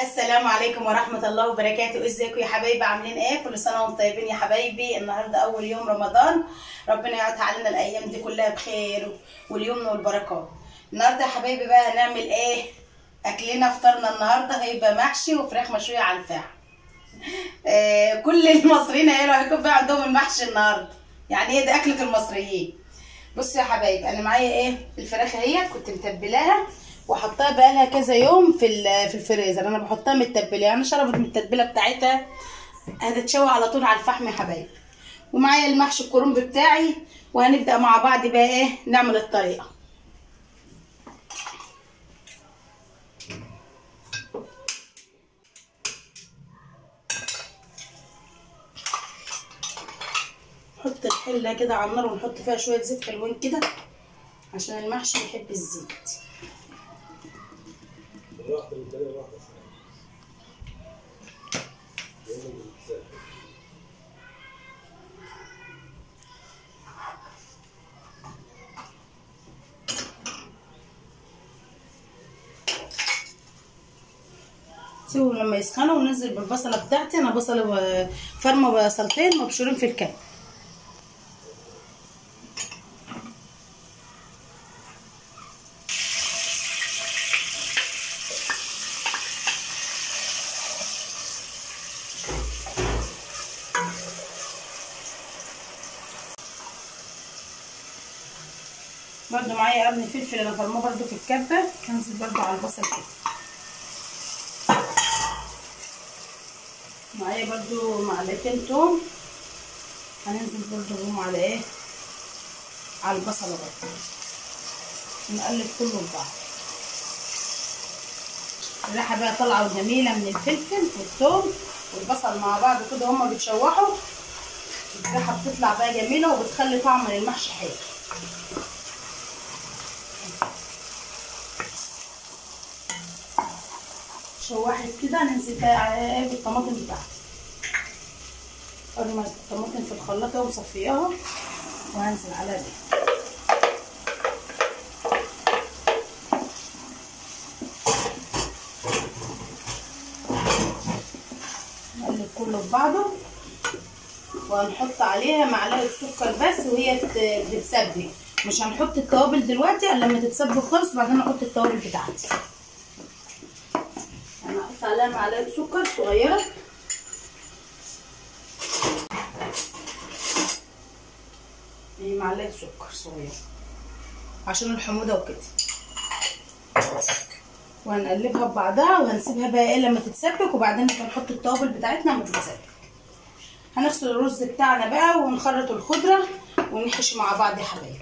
السلام عليكم ورحمة الله وبركاته. ازيكم يا حبايبي؟ عاملين ايه؟ كل سنة وانتم طيبين يا حبايبي. النهاردة أول يوم رمضان، ربنا يعطي علينا الأيام دي كلها بخير واليمن والبركات. النهاردة يا حبايبي بقى هنعمل ايه؟ أكلنا فطرنا النهاردة هيبقى محشي وفراخ مشوية على الفحم. كل المصريين ايه رأيكم بقى عندهم المحشي النهاردة؟ يعني ايه ده أكلة المصريين. بصوا يا حبايبي، أنا معايا ايه؟ الفراخ اهي كنت متبلاها وحطها بقالها كذا يوم في الفريزر. انا بحطها متبله، يعني شربت من التتبيله بتاعتها، هتتشوي على طول على الفحم يا حبايبي. ومعايا المحشي الكرنب بتاعي، وهنبدا مع بعض بقى ايه نعمل الطريقه. نحط الحله كده على النار ونحط فيها شويه زيت حلوين كده عشان المحشي بيحب الزيت. سيبهم لما يسخنوا وننزل بالبصله بتاعتي. انا بصله فرمه بصلتين مبشورين في الكب. برضو معايا قرن فلفل انا فرماه برضو في الكبه، هنزل برضو على البصل كده. معايا برضو معلقتين توم، هننزل برضو بهم على ايه، على البصله برضو، نقلب كله ببعض. الريحه بقى طالعه جميله من الفلفل والثوم والبصل مع بعض كده، هما بيتشوحوا الريحه بتطلع بقى جميله وبتخلي طعم المحشي حلو. شوحت كده، ننزل بقى على ايه بالطماطم بتاعتي. ارمي الطماطم في الخلاطه ومصفياها وهنزل عليها دي. نقلب كله في بعضه وهنحط عليها معلقه سكر بس وهي بتتسبك. مش هنحط التوابل دلوقتي الا لما تتسبك خالص، بعدين احط التوابل بتاعتي. انا هحط عليها معلقه سكر صغيره، معلقه سكر صغيره عشان الحموضه وكده، وهنقلبها ببعضها وهنسيبها بقى ايه لما تتسبك، وبعدين هنحط التوابل بتاعتنا لما تتسبك. هنغسل الرز بتاعنا بقى ونخرط الخضره ونحشي مع بعض يا حبايبي.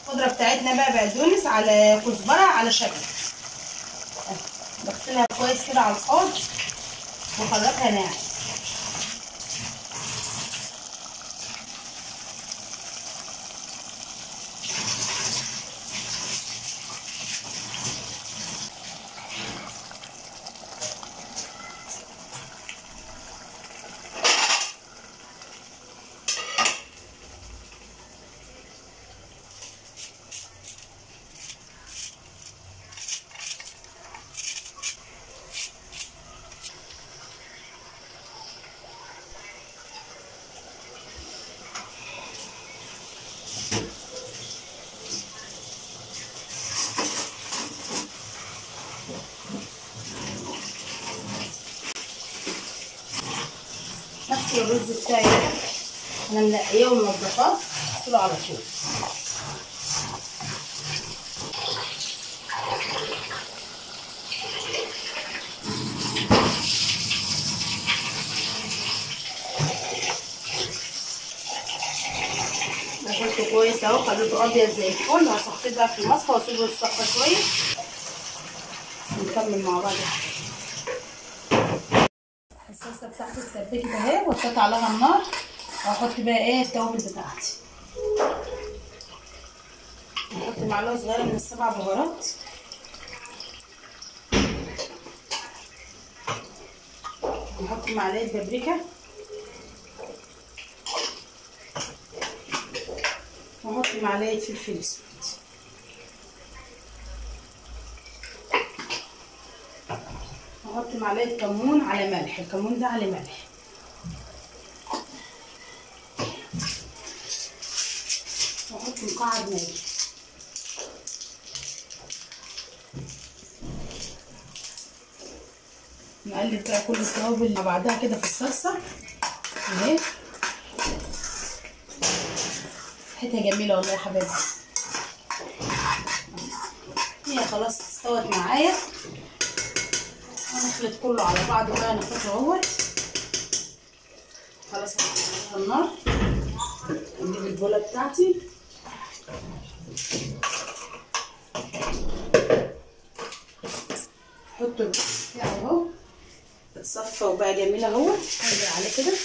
الخضره بتاعتنا بقى بقدونس على كزبره على شبت، بغسلها كويس كده على الحوض واخرطها ناعم. نغسل الرز بتاعي ده، انا منقيه ومنضفاه، اغسله على طول. غسلته كويس اهو، خليته ابيض زي الفل. هصفيه بقى في المصفى واسيبه يتصفى كويس ونكمل مع بعض. الصلصه بتاعتي اتسبكت اهي، وطيت عليها النار وهحط بقى ايه التوابل بتاعتي. هحط معلقه صغيره من السبع بهارات، نحط معلقه بابريكا، واحط معلقه فلفل اسود، واحط معلقه كمون على ملح، الكمون ده على ملح، واحط مكعب ماجي، نقلب بقى كل التوابل مع بعضها كده في الصلصه اهي. ريحتها جميله والله يا حبايبي. هي خلاص استوت معايا، هنخلط كله على بعضه بقى نحطه اهوت. خلاص هحطها على النار. نجيب البوله بتاعتي احط الرز اهو اتصفى وبقى جميل اهو. انزل عليه كده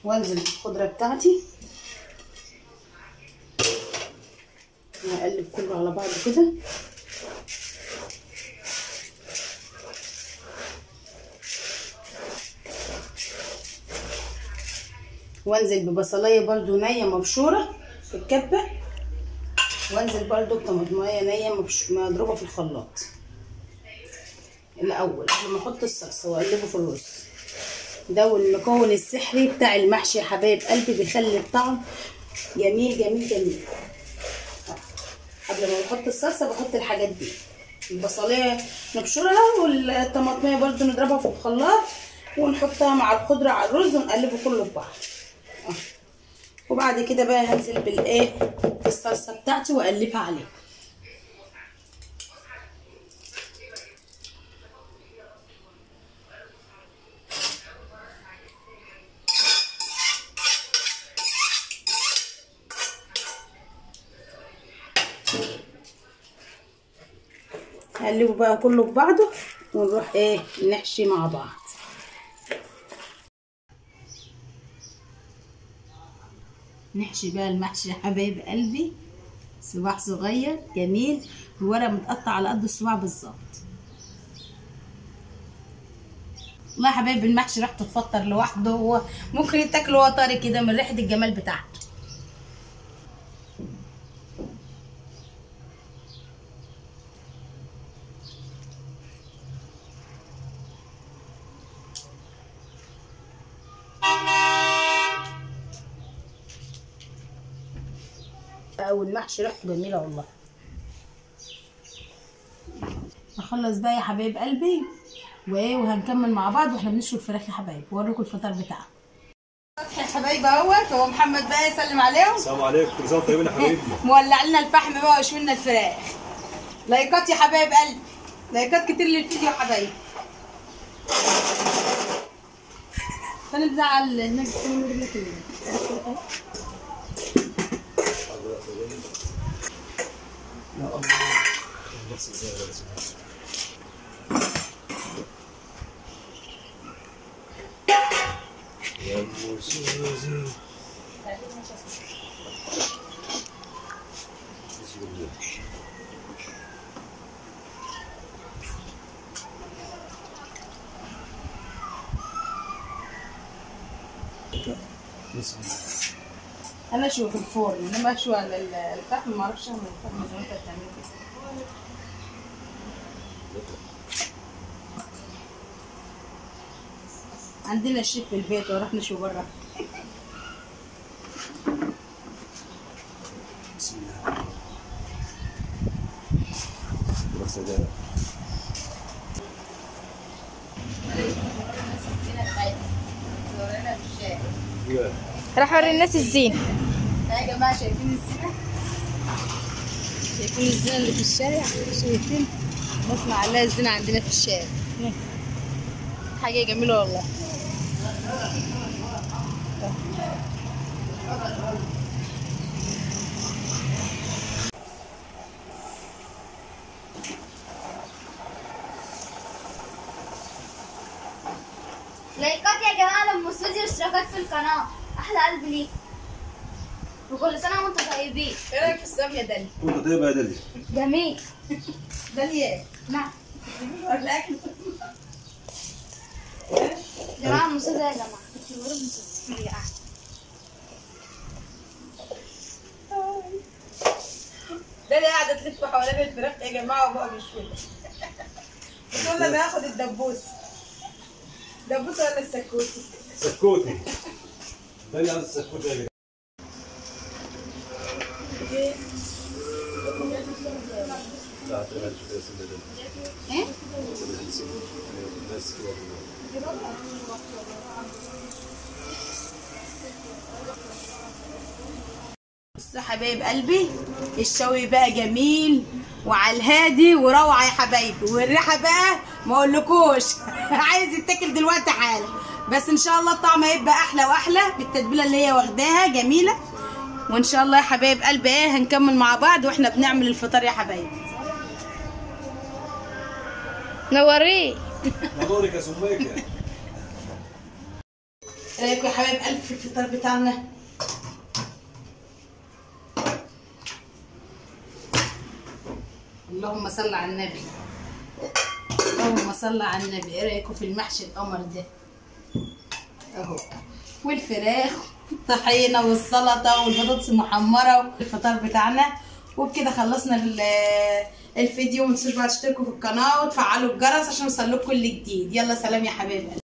وانزل بالخضره بتاعتي واقلب كله على بعض كده. وانزل ببصلايه برضو نيه مبشوره في الكبه، وانزل برضو بطماطمايه نيه مضروبه في الخلاط الاول قبل ما احط الصلصه واقلبه في الرز. ده المكون السحري بتاع المحشي يا حبايب قلبي، بيخلي الطعم جميل جميل جميل. قبل ما بحط الصلصه بحط الحاجات دي، البصلايه نبشرها والطماطميه برضو نضربها في الخلاط ونحطها مع الخضره على الرز ونقلبه كله في بعض. وبعد كده بقى هنزل بالايه بالصلصه بتاعتي واقلبها عليه. هقلبه بقى كله في بعضه ونروح ايه نحشي مع بعض. نحشي بقى المحشي يا حبايب قلبي، صباع صغير جميل، الورق متقطع على قد الصباع بالظبط. والله يا حبايبي المحشي ريحته تفطر لوحده، هو ممكن يتاكل وهو طري كده من ريحه الجمال بتاعته. والمحشي ريحته جميله والله. نخلص بقى يا حبايب قلبي وهنكمل مع بعض واحنا بنشوي الفراخ يا حبايب، واوريكم الفطار بتاعنا. يا حبايبي اهوت هو محمد بقى يسلم عليهم. السلام عليكم، كل سنه وانتم طيبين يا حبايبي. مولع لنا الفحم بقى وشوي لنا الفراخ. لايكات يا حبايب قلبي، لايكات كتير للفيديو يا حبايبي. فنزعل هناك يا الله بس ازاي يا موسوزي. بسم الله. بسم الله. انا اشوي في الفرن، انما اشوي على الفحم ما اعرفش اعمل الفحم زي ما انت بتعمل كده. عندنا الشيف في البيت وراح نشوي بره. بسم الله. بس ده راح اوري الناس الزينه. يا جماعه شايفين الزينه؟ شايفين الزينه اللي في الشارع؟ شايفين؟ نسمع عليها الزينه عندنا في الشارع. حاجه جميله والله. لايكات يا جماعه لما مسودي واشتراكات في القناه، احلى قلب ليك وكل سنه وانتم طيبين. ايه رايك في الصيام يا داليا؟ كنت طيبه يا داليا. جميل. داليا نعم الاكل جماعة المصيدة يا جماعة كنت بقول المصيدة هي قاعدة. ده اللي قاعده تلف حوالين الفراخ يا جماعه وبقى بيشوي. بتقول انا هاخد الدبوس. دبوس ولا السكوتي؟ سكوتي. ده عايز السكوتي يا جدع. لا تبعد شويه سنه. ايه؟ بس كده. بصوا حبايب قلبي الشوي بقى جميل وعلى الهادي وروعه يا حبايبي، والريحه بقى ما اقولكوش عايز يتاكل دلوقتي حالا. بس ان شاء الله الطعم هيبقى احلى واحلى بالتتبيله اللي هي واخداها جميله. وان شاء الله يا حبايب قلبي هنكمل مع بعض واحنا بنعمل الفطار يا حبايبي. نوريه. نورك يا سميكه. ايه رايكم يا حبايب قلبي في الفطار بتاعنا؟ اللهم صل على النبي. اللهم صل على النبي. ايه رايكم في المحشي القمر ده اهو، والفراخ والطحينه والسلطه والبطاطس المحمره والفطار بتاعنا. وبكده خلصنا الفيديو. ما تنسوش بقى تشتركوا في القناه وتفعلوا الجرس عشان يوصلكوا كل جديد. يلا سلام يا حبايبي.